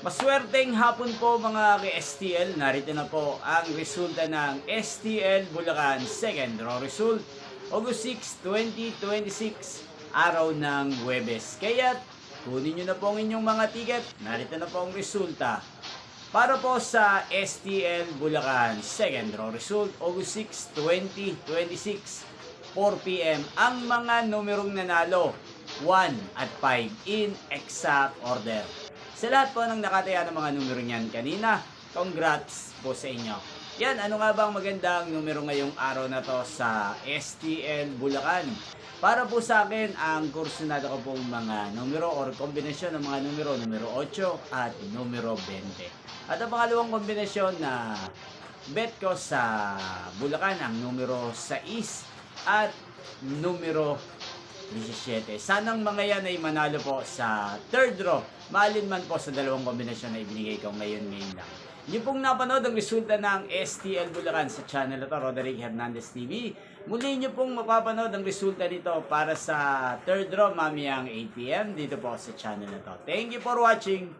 Maswerteng hapon po mga ka-STL. Narito na po ang resulta ng STL Bulacan Second Draw Result. August 6, 2026, araw ng Huwebes. Kaya kunin nyo na po ang inyong mga ticket. Narito na po ang resulta. Para po sa STL Bulacan Second Draw Result, August 6, 2026, 4 p.m. Ang mga numerong nanalo, 1 at 5 in exact order. Sa lahat po ng nakataya ng mga numero niyan kanina, congrats po sa inyo. Yan, ano nga bang magandang numero ngayong araw na to sa STL Bulacan? Para po sa akin, ang kursunado ko pong mga numero or kombinasyon ng mga numero 8 at numero 20. At ang pangalawang kombinasyon na bet ko sa Bulacan, ang numero 6 at numero 17. Sanang mga yan ay manalo po sa third draw. Maalin man po sa dalawang kombinasyon na ibinigay ko ngayon lang. Yung pong napanood ang resulta ng STL Bulacan sa channel na to, Roderick Hernandez TV. Muli nyo pong mapapanood ang resulta nito para sa third draw mamayang 8 p.m. dito po sa channel na to. Thank you for watching.